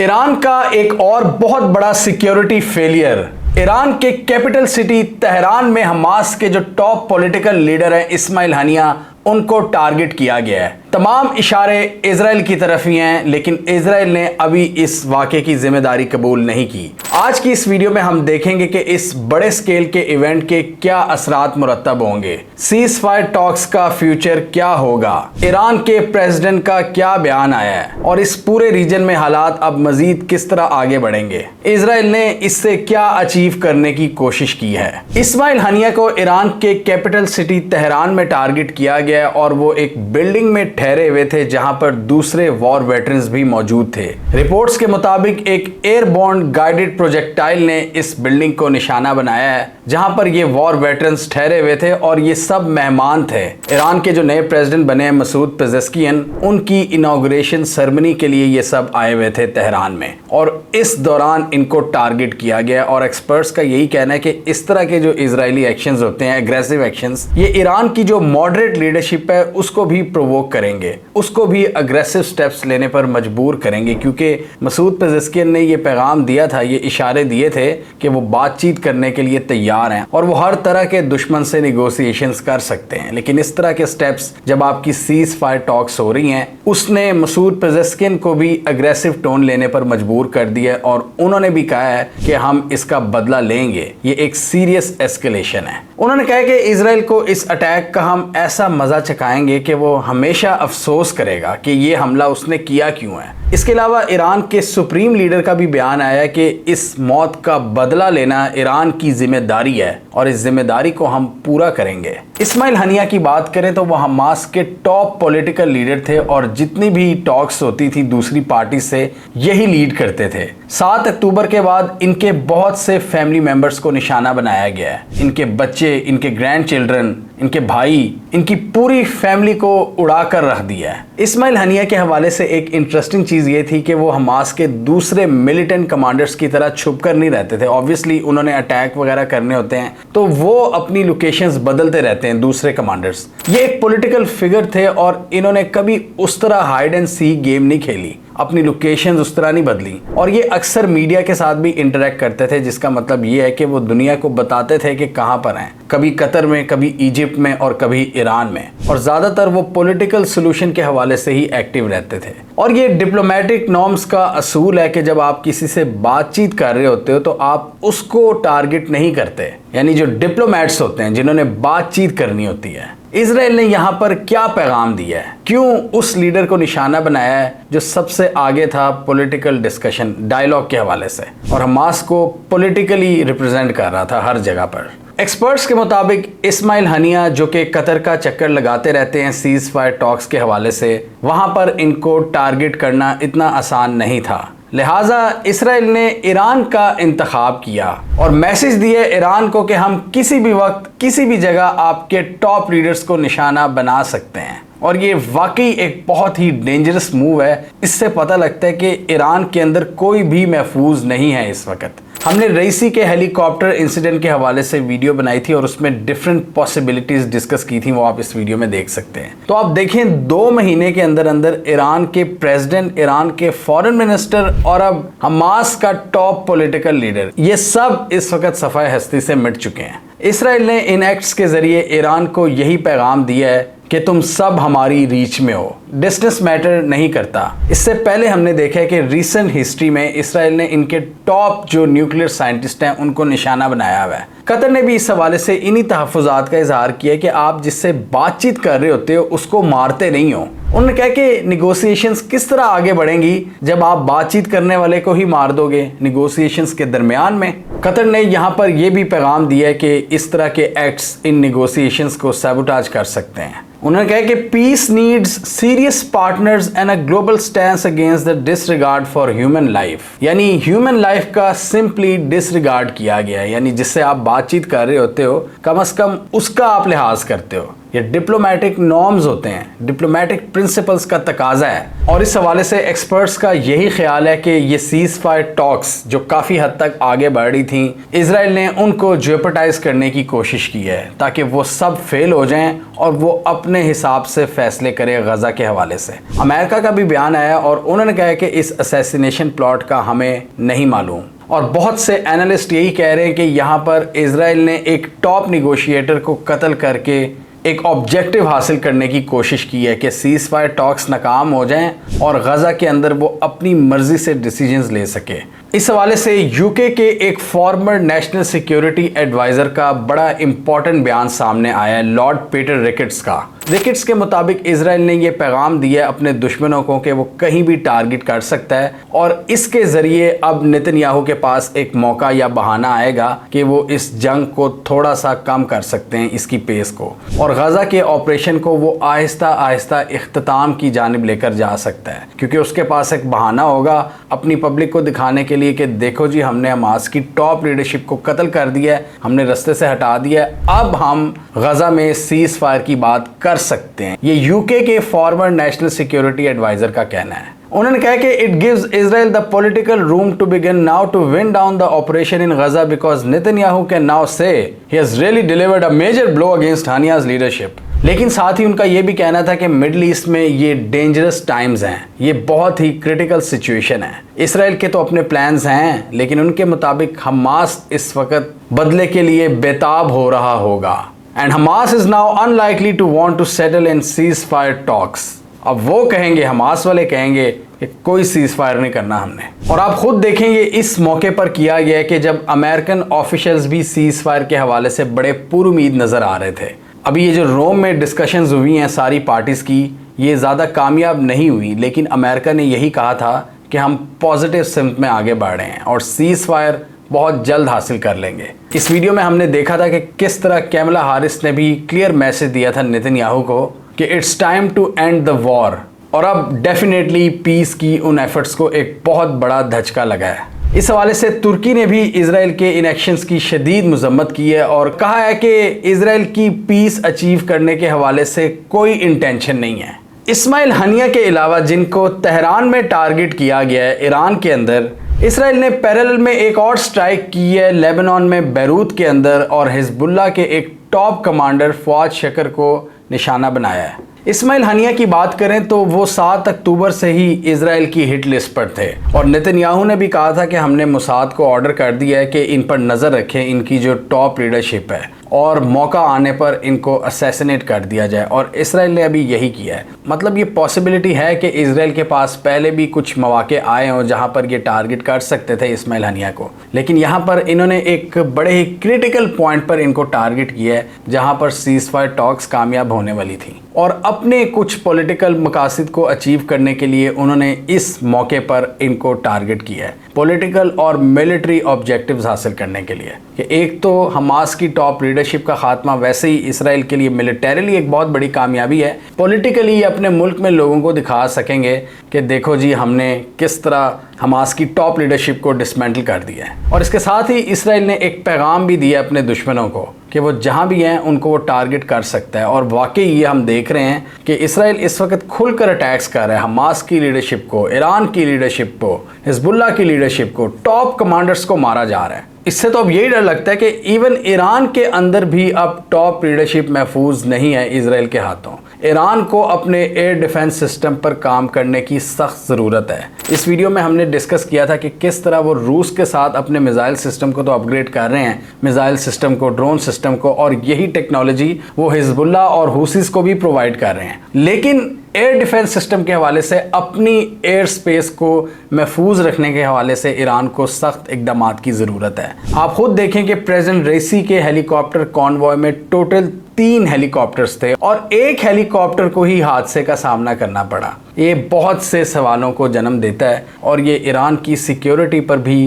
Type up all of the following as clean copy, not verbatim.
Iran का एक और बहुत बड़ा सिक्योरिटी फेलियर। ईरान के कैपिटल सिटी तेहरान में हमास के जो टॉप पॉलिटिकल लीडर हैं इस्माइल हानिया, उनको टारगेट किया गया है। तमाम इशारे इजराइल की तरफ ही हैं, लेकिन इजराइल ने अभी इस वाक़े की जिम्मेदारी कबूल नहीं की। आज की इस वीडियो में हम देखेंगे कि इस बड़े स्केल के इवेंट के क्या असरात मुरत्तब होंगे, सीज फायर टॉक्स का फ्यूचर क्या होगा, ईरान के प्रेसिडेंट का क्या बयान आया है और इस पूरे रीजन में हालात अब मजीद किस तरह आगे बढ़ेंगे, इजराइल ने इससे क्या अचीव करने की कोशिश की है। इस्माइल हानिया को ईरान के कैपिटल सिटी तेहरान में टारगेट किया गया और वो एक बिल्डिंग में ठहरे हुए थे जहां पर दूसरे वॉर वेटरन्स भी मौजूद थे। रिपोर्ट्स के मुताबिक एक एयरबोर्न गाइडेड प्रोजेक्टाइल ने इस बिल्डिंग को निशाना बनाया है जहां पर ये वॉर वेटरन्स ठहरे हुए थे और ये सब मेहमान थे। ईरान के जो नए प्रेसिडेंट बने हैं मसूद पेजेश्कियन, उनकी इनॉग्रेशन सेरेमनी के लिए ये सब आए हुए थे तेहरान में और इस दौरान इनको टारगेट किया गया। और एक्सपर्ट्स का यही कहना है कि इस तरह के जो इजरायली एक्शंस होते हैं, एग्रेसिव एक्शंस, ये ईरान की जो मॉडरेट लीडरशिप है उसको भी प्रोवोक करेंगे, उसको भी अग्रेसिव स्टेप्स लेने पर मजबूर करेंगे, क्योंकि मसूद पेजेश्कियन ने ये पैगाम दिया था, ये इशारे दिए थे कि वो बातचीत करने के लिए तैयार हैं और वो हर तरह के दुश्मन से निगोशिएशंस कर सकते हैं। लेकिन इस तरह के स्टेप्स जब आपकी सीज फायर टॉक्स हो रही हैं, उसने मसूद पेजेश्कियन को भी अग्रेसिव टोन लेने पर मजबूर कर दिया और उन्होंने भी कहा है कि हम इसका बदला लेंगे, ये एक सीरियस एस्केलेशन है। उन्होंने कहा कि इजराइल को इस अटैक का हम ऐसा मजा चखाएंगे कि वो हमेशा अफसोस करेगा कि ये हमला उसने किया क्यों है। इसके अलावा ईरान के सुप्रीम लीडर का भी बयान आया कि इस मौत का बदला लेना ईरान की जिम्मेदारी है और इस जिम्मेदारी को हम पूरा करेंगे। इस्माइल हानिया की बात करें तो वो हमास के टॉप पॉलिटिकल लीडर थे और जितनी भी टॉक्स होती थी दूसरी पार्टी से यही लीड करते थे। 7 अक्टूबर के बाद इनके बहुत से फैमिली मेंबर्स को निशाना बनाया गया है। इनके बच्चे, इनके ग्रैंड चिल्ड्रन, इनके भाई, इनकी पूरी फैमिली को उड़ा कर रख दिया है। इस्माइल हानिया के हवाले से एक इंटरेस्टिंग चीज़ ये थी कि वो हमास के दूसरे मिलिटेंट कमांडर्स की तरह छुप कर नहीं रहते थे। ऑब्वियसली उन्होंने अटैक वगैरह करने होते हैं तो वो अपनी लोकेशंस बदलते रहते हैं दूसरे कमांडर्स। ये एक पॉलिटिकल फिगर थे और इन्होंने कभी उस तरह हाइड एंड सीक गेम नहीं खेली, अपनी लोकेशंस उस तरह नहीं बदली और ये अक्सर मीडिया के साथ भी इंटरेक्ट करते थे, जिसका मतलब ये है कि वो दुनिया को बताते थे कि कहां पर हैं, कभी कतर में, कभी इजिप्ट में और कभी ईरान में, और ज्यादातर वो पॉलिटिकल सोल्यूशन के हवाले से ही एक्टिव रहते थे। और ये डिप्लोमेटिक नॉर्म्स का असूल है कि जब आप किसी से बातचीत कर रहे होते हो तो आप उसको टारगेट नहीं करते, यानी जो डिप्लोमेट्स होते हैं जिन्होंने बातचीत करनी होती है। इजराइल ने यहाँ पर क्या पैगाम दिया है, क्यों उस लीडर को निशाना बनाया है जो सबसे आगे था पॉलिटिकल डिस्कशन, डायलॉग के हवाले से, और हमास को पॉलिटिकली रिप्रेजेंट कर रहा था हर जगह पर। एक्सपर्ट्स के मुताबिक इस्माइल हानिया, जो कि कतर का चक्कर लगाते रहते हैं सीज फायर टॉक्स के हवाले से, वहां पर इनको टारगेट करना इतना आसान नहीं था। लिहाजा इसराइल ने ईरान का इंतखाब किया और मैसेज दिए ईरान को कि हम किसी भी वक्त किसी भी जगह आपके टॉप लीडर्स को निशाना बना सकते हैं। और ये वाकई एक बहुत ही डेंजरस मूव है। इससे पता लगता है कि ईरान के अंदर कोई भी महफूज नहीं है इस वक्त। हमने रईसी के हेलीकॉप्टर इंसिडेंट के हवाले से वीडियो बनाई थी और उसमें डिफरेंट पॉसिबिलिटीज डिस्कस की थी, वो आप इस वीडियो में देख सकते हैं। तो आप देखें 2 महीने के अंदर अंदर ईरान के प्रेसिडेंट, ईरान के फॉरेन मिनिस्टर और अब हमास का टॉप पॉलिटिकल लीडर, ये सब इस वक्त सफाए हस्ती से मिट चुके हैं। इसराइल ने इन एक्ट्स के जरिए ईरान को यही पैगाम दिया है कि तुम सब हमारी रीच में हो, डिस्टेंस मैटर नहीं करता। इससे पहले हमने देखा है कि रीसेंट हिस्ट्री में इसराइल ने इनके टॉप जो न्यूक्लियर साइंटिस्ट हैं उनको निशाना बनाया हुआ है। कतर ने भी इस हवाले से इन्हीं तहफ़्फ़ुज़ात का इजहार किया कि आप जिससे बातचीत कर रहे होते हो उसको मारते नहीं हो। उन्होंने कहा कि निगोशिएशंस किस तरह आगे बढ़ेंगी जब आप बातचीत करने वाले को ही मार दोगे निगोशिएशंस के दरमियान में। कतर ने यहाँ पर यह भी पैगाम दिया है कि इस तरह के एक्ट्स इन निगोशिएशंस को सैबोटाज कर सकते हैं। उन्होंने कहा कि peace needs serious partners and a global stance against the disregard for human life, यानी ह्यूमन लाइफ का सिंपली डिसरिगार्ड किया गया है, यानी जिससे आप बातचीत कर रहे होते हो कम से कम उसका आप लिहाज करते हो। یہ ڈپلومیٹک نارمز ہوتے ہیں، ڈپلومیٹک پرنسپلز کا تقاضا ہے۔ اور اس حوالے سے ایکسپرٹس کا یہی خیال ہے کہ یہ سیز فائر ٹاکس جو کافی حد تک آگے بڑھ رہی تھیں، اسرائیل نے ان کو جیوپٹائز کرنے کی کوشش کی ہے تاکہ وہ سب فیل ہو جائیں اور وہ اپنے حساب سے فیصلے کرے غزہ کے حوالے سے۔ امریکہ کا بھی بیان آیا اور انہوں نے کہا کہ اس اسیسینیشن پلاٹ کا ہمیں نہیں معلوم، اور بہت سے اینالسٹ یہی کہہ رہے ہیں کہ یہاں پر اسرائیل نے ایک ٹاپ نیگوشیٹر کو قتل کر کے ایک آبجیکٹیو حاصل کرنے کی کوشش کی ہے کہ سیز فائر ٹاکس ناکام ہو جائیں اور غزہ کے اندر وہ اپنی مرضی سے ڈیسیجنز لے سکے۔ اس حوالے سے یو کے ایک فارمر نیشنل سیکیورٹی ایڈوائزر کا بڑا امپورٹنٹ بیان سامنے آیا ہے، لارڈ پیٹر ریکٹس کا۔ ریکٹس کے مطابق اسرائیل نے یہ پیغام دیا ہے اپنے دشمنوں کو کہ وہ کہیں بھی ٹارگٹ کر سکتا ہے، اور اس کے ذریعے اب نتن یاہو کے پاس ایک موقع یا بہانہ آئے گا کہ وہ اس جنگ کو تھوڑا سا کم کر سکتے ہیں، اس کی پیس کو، اور غزہ کے آپریشن کو وہ آہستہ آہستہ اختتام کی جانب لے کر جا سکتا ہے، کیونکہ اس کے پاس ایک بہانہ ہوگا اپنی پبلک کو دکھانے کے لیے کہ دیکھو جی ہم نے حماس کی ٹاپ لیڈرشپ کو قتل کر دیا ہے، ہم نے رستے سے ہٹا دیا ہے، اب ہم غزہ میں سیز فائر کی بات کر سکتے ہیں۔ یہ یو کے فارمر نیشنل سیکیورٹی ایڈوائزر کا کہنا ہے۔ انہوں نے کہا کہ it gives Israel the political room to begin now to wind down the operation in Gaza because Netanyahu can now say he has really delivered a major blow against Hamas's leadership. لیکن ساتھ ہی ان کا یہ بھی کہنا تھا کہ middle asset میں یہ ڈینجرس ٹائمز ہیں، یہ بہت ہی کرٹیکل سچویشن ہے۔ اسرائیل کے تو اپنے پلانز ہیں، لیکن ان کے مطابق حماس اس وقت بدلے کے لیے بےتاب ہو رہا ہوگا، and Hamas is now unlikely to want to settle in ceasefire talks۔ اب وہ کہیں گے، حماس والے کہیں گے کہ کوئی سیز فائر نہیں کرنا ہم نے، اور آپ خود دیکھیں گے اس موقع پر کیا گیا ہے کہ جب امریکن آفیشلز بھی سیز فائر کے حوالے سے بڑے پر امید نظر آ رہے تھے۔ ابھی یہ جو روم میں ڈسکشنز ہوئی ہیں ساری پارٹیز کی، یہ زیادہ کامیاب نہیں ہوئی، لیکن امریکہ نے یہی کہا تھا کہ ہم پازیٹیو سمت میں آگے بڑھ رہے ہیں اور سیز فائر بہت جلد حاصل کر لیں گے۔ اس ویڈیو میں ہم نے دیکھا تھا کہ کس طرح کیملا ہارس نے بھی کلیئر میسج دیا تھا نتن یاہو کو کہ it's time to end the war, اور اب ڈیفینیٹلی پیس کی ان ایفرٹس کو ایک بہت بڑا دھچکا لگا ہے۔ اس حوالے سے ترکی نے بھی اسرائیل کے ان ایکشنز کی شدید مذمت کی ہے اور کہا ہے کہ اسرائیل کی پیس اچیو کرنے کے حوالے سے کوئی انٹینشن نہیں ہے۔ اسماعیل ہنیہ کے علاوہ جن کو تہران میں ٹارگٹ کیا گیا ہے ایران کے اندر، اسرائیل نے پیرالل میں ایک اور سٹرائک کی ہے لیبنان میں بیروت کے اندر، اور حزب اللہ کے ایک ٹاپ کمانڈر فؤاد شکر کو نشانہ بنایا ہے۔ اسماعیل ہنیہ کی بات کریں تو وہ 7 اکتوبر سے ہی اسرائیل کی ہٹ لسٹ پر تھے، اور نتن یاہو نے بھی کہا تھا کہ ہم نے موساد کو آرڈر کر دیا ہے کہ ان پر نظر رکھیں، ان کی جو ٹاپ لیڈرشپ ہے، اور موقع آنے پر ان کو اسیسینیٹ کر دیا جائے، اور اسرائیل نے ابھی یہی کیا ہے۔ مطلب یہ پاسبلٹی ہے کہ اسرائیل کے پاس پہلے بھی کچھ مواقع آئے ہوں جہاں پر یہ ٹارگٹ کر سکتے تھے اسماعیل ہنیہ کو، لیکن یہاں پر انہوں نے ایک بڑے ہی کریٹیکل پوائنٹ پر ان کو ٹارگٹ کیا ہے جہاں پر سیز فائر ٹاکس کامیاب ہونے والی تھی، اور اپنے کچھ پولیٹیکل مقاصد کو اچیو کرنے کے لیے انہوں نے اس موقع پر ان کو ٹارگٹ کیا ہے، پولیٹیکل اور ملٹری آبجیکٹیوز حاصل کرنے کے لیے، کہ ایک تو حماس کی ٹاپ لیڈرشپ کا خاتمہ ویسے ہی اسرائیل کے لیے ملیٹریلی ایک بہت بڑی کامیابی ہے، پولیٹیکلی یہ اپنے ملک میں لوگوں کو دکھا سکیں گے کہ دیکھو جی ہم نے کس طرح حماس کی ٹاپ لیڈرشپ کو ڈسمینٹل کر دیا ہے۔ اور اس کے ساتھ ہی اسرائیل نے ایک پیغام بھی دیا اپنے دشمنوں کو کہ وہ جہاں بھی ہیں ان کو وہ ٹارگٹ کر سکتا ہے، اور واقعی یہ ہم دیکھ رہے ہیں کہ اسرائیل اس وقت کھل کر اٹیکس کر رہا ہے حماس کی لیڈرشپ کو، ایران کی لیڈرشپ کو، حزب اللہ کی لیڈرشپ کو، ٹاپ کمانڈرز کو مارا جا رہا ہے۔ اس سے تو اب یہی ڈر لگتا ہے کہ ایون ایران کے اندر بھی اب ٹاپ لیڈرشپ محفوظ نہیں ہے اسرائیل کے ہاتھوں۔ ایران کو اپنے ایئر ڈیفنس سسٹم پر کام کرنے کی سخت ضرورت ہے۔ اس ویڈیو میں ہم نے ڈسکس کیا تھا کہ کس طرح وہ روس کے ساتھ اپنے میزائل سسٹم کو تو اپ گریڈ کر رہے ہیں، میزائل سسٹم کو، ڈرون سسٹم کو، اور یہی ٹیکنالوجی وہ حزب اللہ اور حوثیز کو بھی پرووائڈ کر رہے ہیں، لیکن ایئر ڈیفنس سسٹم کے حوالے سے، اپنی ایئر سپیس کو محفوظ رکھنے کے حوالے سے ایران کو سخت اقدامات کی ضرورت ہے۔ آپ خود دیکھیں کہ پریزیڈنٹ رئیسی کے ہیلی کاپٹر کانوائے میں ٹوٹل 3 ہیلی کاپٹرز تھے، اور ایک ہیلی کاپٹر کو ہی حادثے کا سامنا کرنا پڑا۔ یہ بہت سے سوالوں کو جنم دیتا ہے، اور یہ ایران کی سیکیورٹی پر بھی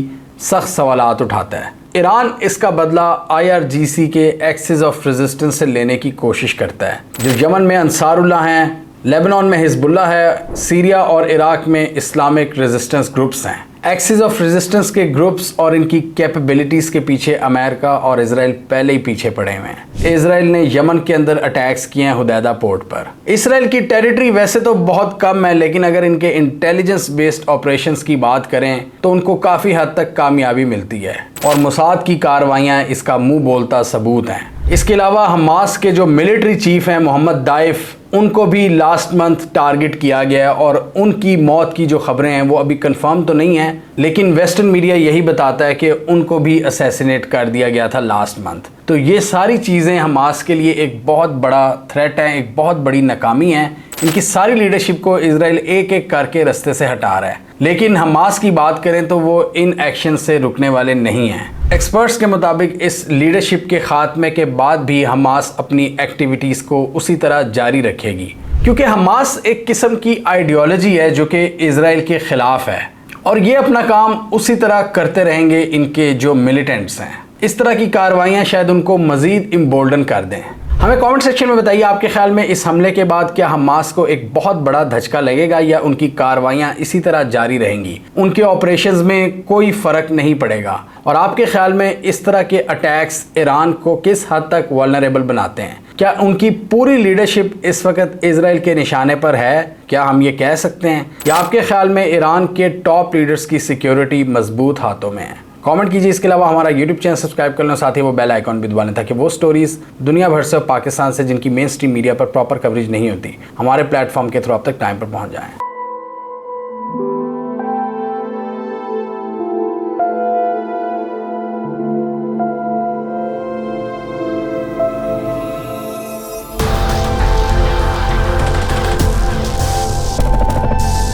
سخت سوالات اٹھاتا ہے۔ ایران اس کا بدلہ IRGC کے ایکسس آف ریزسٹنس سے لینے کی کوشش کرتا ہے، جو یمن میں انصار اللہ ہیں، لیبنان میں حزب اللہ ہے، سیریا اور عراق میں اسلامک ریزسٹنس گروپس ہیں۔ एक्सिस ऑफ रेजिस्टेंस के ग्रुप्स और इनकी कैपेबिलिटीज के पीछे अमेरिका और इजराइल पहले ही पीछे पड़े हुए हैं। इजराइल ने यमन के अंदर अटैक्स किए हैं हुदैदा पोर्ट पर। इजराइल की टेरिटरी वैसे तो बहुत कम है, लेकिन अगर इनके इंटेलिजेंस बेस्ड ऑपरेशंस की बात करें तो उनको काफ़ी हद तक कामयाबी मिलती है और मोसाद की कार्रवाइयाँ इसका मुंह बोलता सबूत हैं। इसके अलावा हमास के जो मिलिट्री चीफ हैं मोहम्मद दाइफ, उनको भी लास्ट मंथ टारगेट किया गया और उनकी मौत की जो खबरें हैं वो अभी कंफर्म तो नहीं है, लेकिन वेस्टर्न मीडिया यही बताता है कि उनको भी असैसिनेट कर दिया गया था लास्ट मंथ। तो ये सारी चीज़ें हमास के लिए एक बहुत बड़ा थ्रेट है, एक बहुत बड़ी नाकामी है। इनकी सारी लीडरशिप को इजराइल एक एक करके रास्ते से हटा रहा है, लेकिन हमास की बात करें तो वो इन एक्शन से रुकने वाले नहीं हैं। एक्सपर्ट्स के मुताबिक इस लीडरशिप के खात्मे के बाद भी हमास अपनी एक्टिविटीज़ को उसी तरह जारी रखेगी, क्योंकि हमास एक किस्म की आइडियोलॉजी है जो कि इजराइल के ख़िलाफ़ है और ये अपना काम उसी तरह करते रहेंगे। इनके जो मिलिटेंट्स हैं, इस तरह की कार्रवाइयाँ शायद उनको मज़ीद इम्बोल्डन कर दें। हमें कमेंट सेक्शन में बताइए, आपके ख्याल में इस हमले के बाद क्या हमास को एक बहुत बड़ा धचका लगेगा या उनकी कार्रवाइयाँ इसी तरह जारी रहेंगी, उनके ऑपरेशंस में कोई फ़र्क नहीं पड़ेगा? और आपके ख्याल में इस तरह के अटैक्स ईरान को किस हद तक वल्नरेबल बनाते हैं? क्या उनकी पूरी लीडरशिप इस वक्त इजराइल के निशाने पर है? क्या हम ये कह सकते हैं, या आपके ख्याल में ईरान के टॉप लीडर्स की सिक्योरिटी मजबूत हाथों में है? कमेंट कीजिए। इसके अलावा हमारा यूट्यूब चैनल सब्सक्राइब कर लें, साथ ही वो बेल आइकॉन भी दबा लें ताकि वो स्टोरीज दुनिया भर से पाकिस्तान से जिनकी मेन स्ट्रीम मीडिया पर प्रॉपर कवरेज नहीं होती, हमारे प्लेटफॉर्म के थ्रू आप तक टाइम पर पहुंच जाएं।